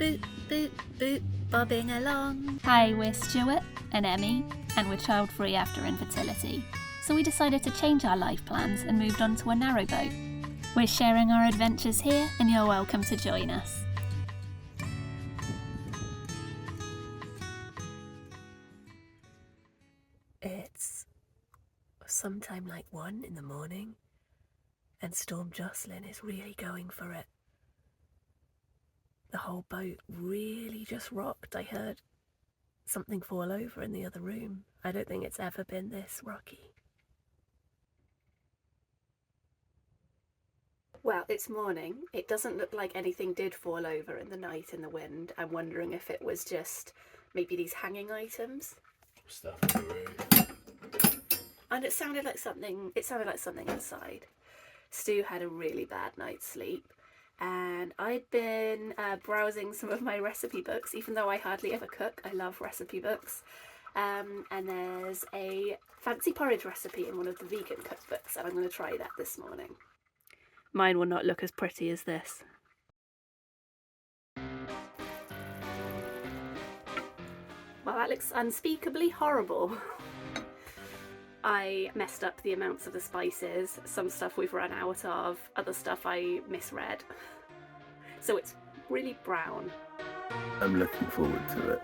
Boop, boop, boop, bobbing along. Hi, we're Stuart and Emmie, and we're child-free after infertility. So we decided to change our life plans and moved on to a narrowboat. We're sharing our adventures here, and you're welcome to join us. It's sometime like 1 in the morning, and Storm Jocelyn is really going for it. The whole boat really just rocked. I heard something fall over in the other room. I don't think it's ever been this rocky. Well, it's morning. It doesn't look like anything did fall over in the night in the wind. I'm wondering if it was just maybe these hanging items. Stuff in the room. And it sounded like something inside. Stu had a really bad night's sleep, and I'd been browsing some of my recipe books. Even though I hardly ever cook, I love recipe books. And there's a fancy porridge recipe in one of the vegan cookbooks, and I'm going to try that this morning. Mine will not look as pretty as this. Well, that looks unspeakably horrible. I messed up the amounts of the spices. Some stuff we've run out of, other stuff I misread. So it's really brown. I'm looking forward to it.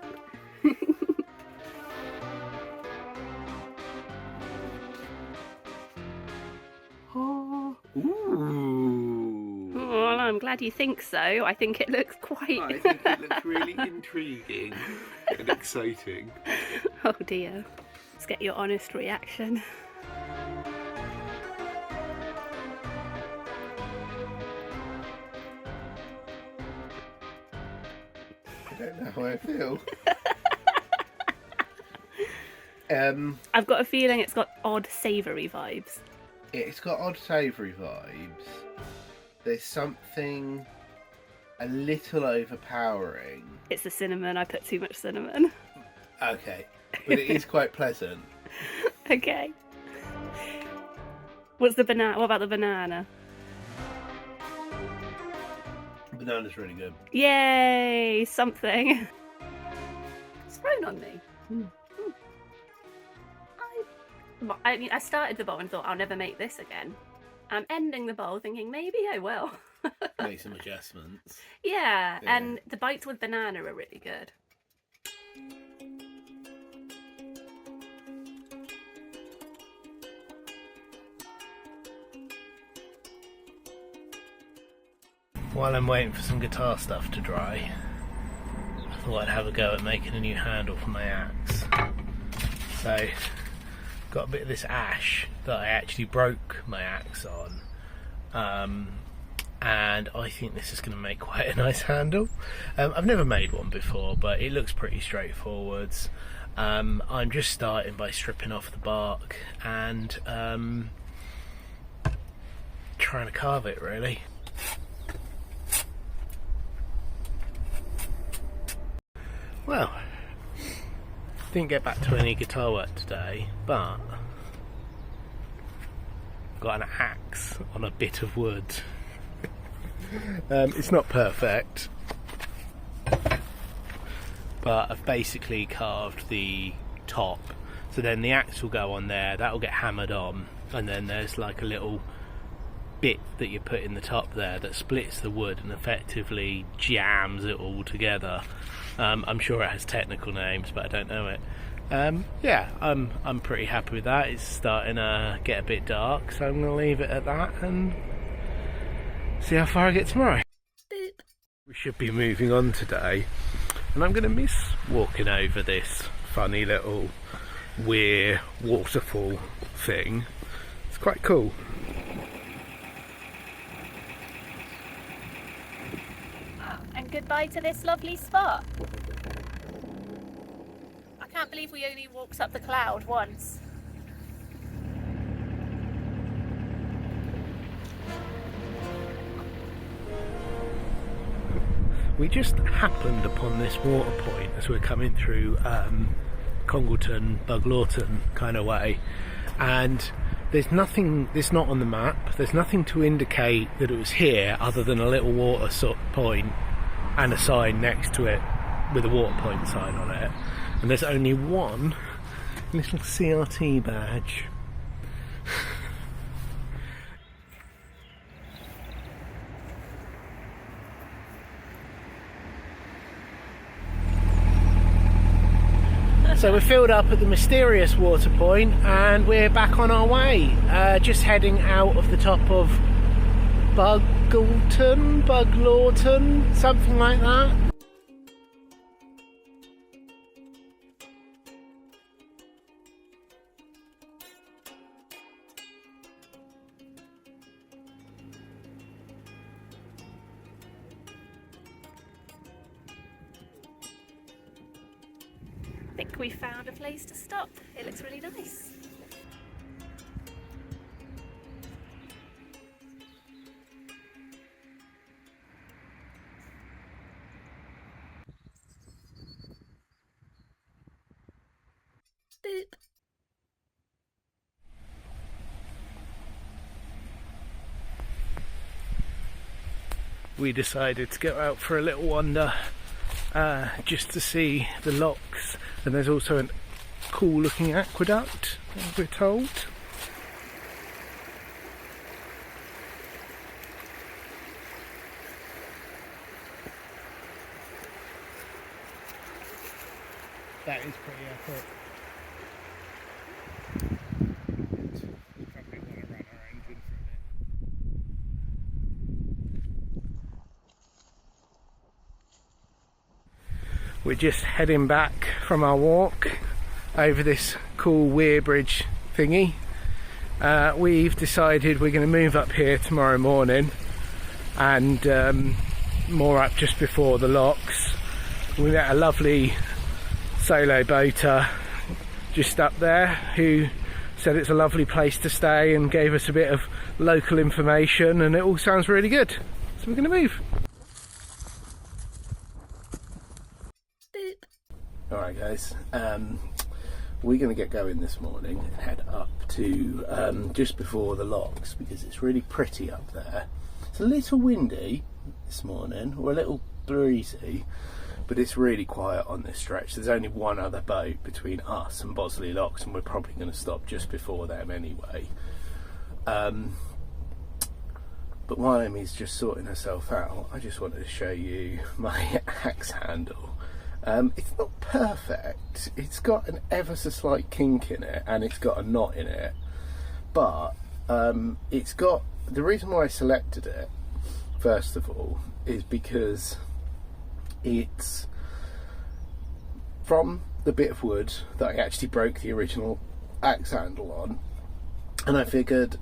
Oh, ooh. Well, I'm glad you think so. I think it looks quite... I think it looks really intriguing and exciting. Oh dear. Let's get your honest reaction. I don't know how I feel. I've got a feeling it's got odd savoury vibes. It's got odd savoury vibes. There's something a little overpowering. It's the cinnamon. I put too much cinnamon. Okay, but it is quite pleasant. Okay. What about the banana? Banana's really good. Yay! Something. It's thrown on me. I started the bowl and thought I'll never make this again. I'm ending the bowl thinking maybe I will. Make some adjustments. Yeah, and the bites with banana are really good. While I'm waiting for some guitar stuff to dry, I thought I'd have a go at making a new handle for my axe. So, got a bit of this ash that I actually broke my axe on, and I think this is going to make quite a nice handle. I've never made one before, but it looks pretty straightforward. I'm just starting by stripping off the bark and trying to carve it, really. Well, didn't get back to any guitar work today, but got an axe on a bit of wood. It's not perfect, but I've basically carved the top, so then the axe will go on there, that will get hammered on, and then there's like a little bit that you put in the top there that splits the wood and effectively jams it all together. I'm sure it has technical names, but I don't know it. Yeah, I'm pretty happy with that. It's starting to get a bit dark, so I'm going to leave it at that and see how far I get tomorrow. Boop. We should be moving on today, and I'm going to miss walking over this funny little weir waterfall thing. It's quite cool. And goodbye to this lovely spot. I can't believe we only walked up the cloud once. We just happened upon this water point as we're coming through Congleton, Buglaughton kind of way, and there's nothing, it's not on the map, there's nothing to indicate that it was here other than a little water point and a sign next to it with a water point sign on it, and there's only one little CRT badge. So we're filled up at the mysterious water point and we're back on our way, just heading out of the top of Buglaughton, something like that. I think we found a place to stop. It looks really nice. Boop. We decided to go out for a little wander, just to see the locks, and there's also a cool looking aqueduct, as we're told. That is pretty epic. Probably want to run our engine for a bit. We're just heading back from our walk over this cool Weirbridge thingy. We've decided we're going to move up here tomorrow morning and moor up just before the locks. We met a lovely solo boater just up there who said it's a lovely place to stay and gave us a bit of local information, and it all sounds really good. So we're going to move. Alright guys, we're going to get going this morning and head up to just before the locks because it's really pretty up there. It's a little windy this morning, or a little breezy, but it's really quiet on this stretch. There's only one other boat between us and Bosley Locks, and we're probably going to stop just before them anyway. But while Emmy's just sorting herself out, I just wanted to show you my axe handle. It's not perfect. It's got an ever so slight kink in it, and it's got a knot in it. But it's got, the reason why I selected it, first of all, is because it's from the bit of wood that I actually broke the original axe handle on, and I figured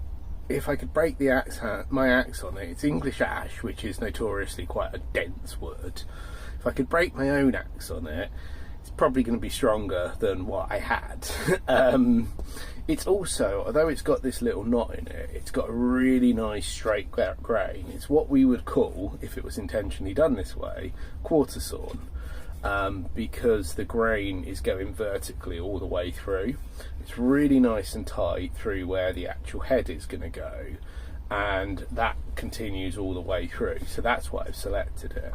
if I could break the my axe on it, it's English ash, which is notoriously quite a dense wood. If I could break my own axe on it, it's probably going to be stronger than what I had. It's also, although it's got this little knot in it, it's got a really nice straight grain. It's what we would call, if it was intentionally done this way, quarter sawn, because the grain is going vertically all the way through. It's really nice and tight through where the actual head is going to go, and that continues all the way through. So that's why I've selected it.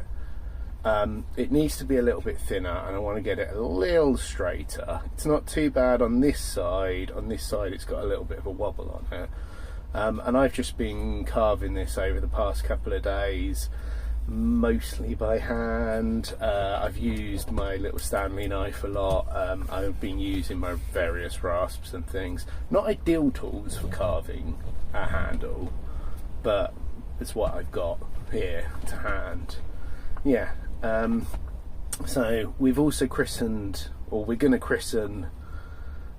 It needs to be a little bit thinner, and I want to get it a little straighter. It's not too bad on this side. On this side it's got a little bit of a wobble on it, and I've just been carving this over the past couple of days, mostly by hand. I've used my little Stanley knife a lot. I've been using my various rasps and things. Not ideal tools for carving a handle, but it's what I've got here to hand. Yeah. So we've also christened, or we're going to christen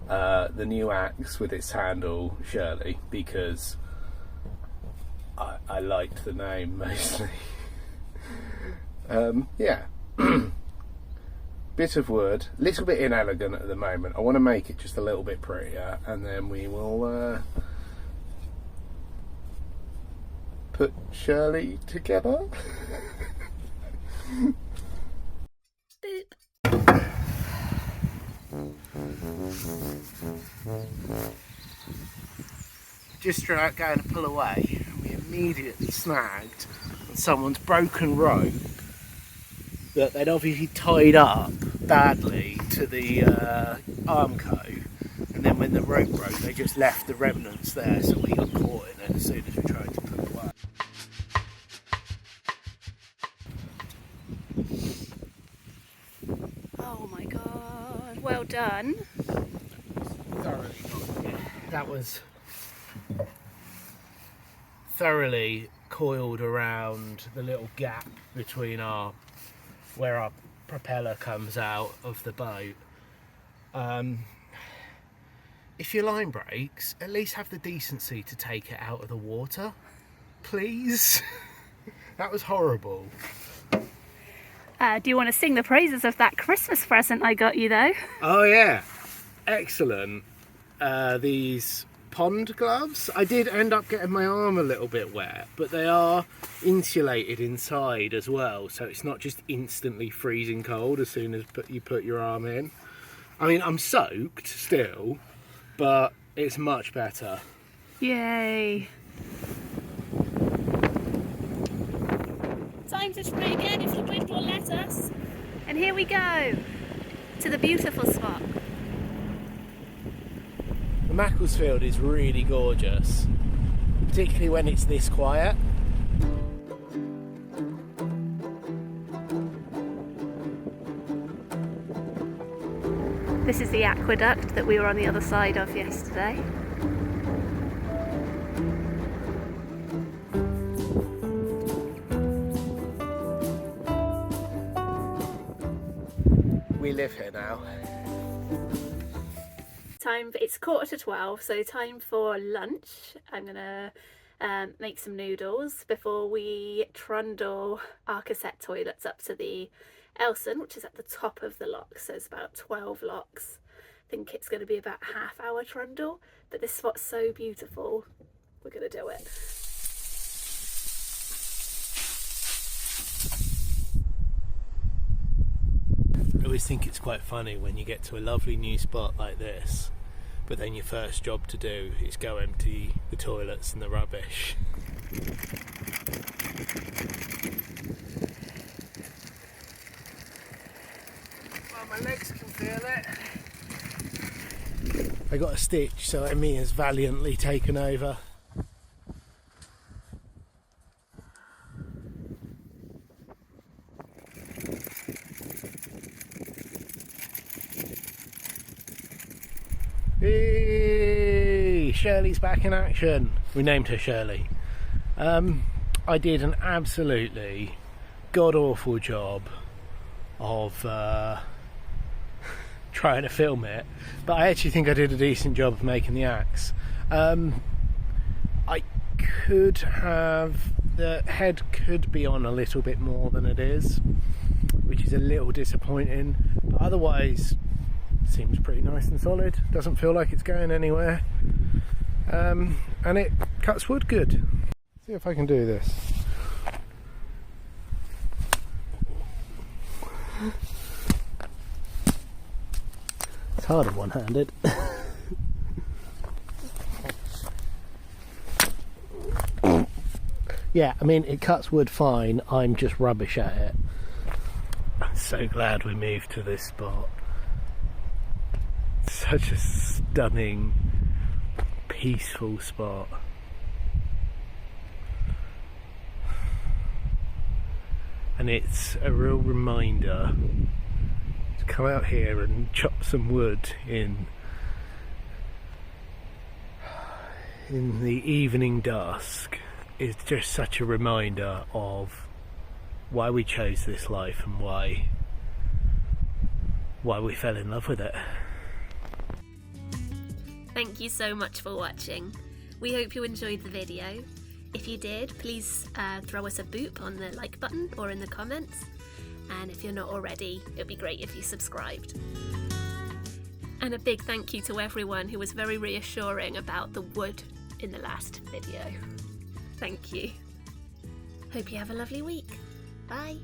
the new axe with its handle Shirley, because I liked the name mostly. Yeah. Bit of wood, little bit inelegant at the moment. I want to make it just a little bit prettier, and then we will put Shirley together. Just going to pull away, and we immediately snagged on someone's broken rope that they'd obviously tied up badly to the Armco, and then when the rope broke they just left the remnants there, so we got caught in it as soon as we tried to put away. Oh my god, well done. That was thoroughly coiled around the little gap between where our propeller comes out of the boat. If your line breaks, at least have the decency to take it out of the water, please. That was horrible. Do you want to sing the praises of that Christmas present I got you though? Oh yeah, excellent. These pond gloves. I did end up getting my arm a little bit wet, but they are insulated inside as well, so it's not just instantly freezing cold as soon as you put your arm in. I mean, I'm soaked still, but it's much better. Yay. Time to try again if the wind will let us. And here we go to the beautiful spot. The Macclesfield is really gorgeous, particularly when it's this quiet. This is the aqueduct that we were on the other side of yesterday. We live here now. It's 11:45, so time for lunch. I'm gonna make some noodles before we trundle our cassette toilets up to the Elson, which is at the top of the lock, so it's about 12 locks. I think it's going to be about a half-hour trundle, but this spot's so beautiful, we're going to do it. I always think it's quite funny when you get to a lovely new spot like this, but then your first job to do is go empty the toilets and the rubbish. Well, my legs can feel it. I got a stitch, so Emmie has valiantly taken over. Hey, Shirley's back in action. We named her Shirley. I did an absolutely god-awful job of trying to film it, but I actually think I did a decent job of making the axe. I could have, the head could be on a little bit more than it is, which is a little disappointing, but otherwise seems pretty nice and solid, doesn't feel like it's going anywhere, and it cuts wood good. See if I can do this. It's harder one-handed. Yeah, I mean, it cuts wood fine, I'm just rubbish at it. I'm so glad we moved to this spot. Such a stunning, peaceful spot. And it's a real reminder to come out here and chop some wood in the evening dusk. It's just such a reminder of why we chose this life and why we fell in love with it. Thank you so much for watching. We hope you enjoyed the video. If you did, please throw us a boop on the like button or in the comments. And if you're not already, it would be great if you subscribed. And a big thank you to everyone who was very reassuring about the wood in the last video. Thank you. Hope you have a lovely week. Bye.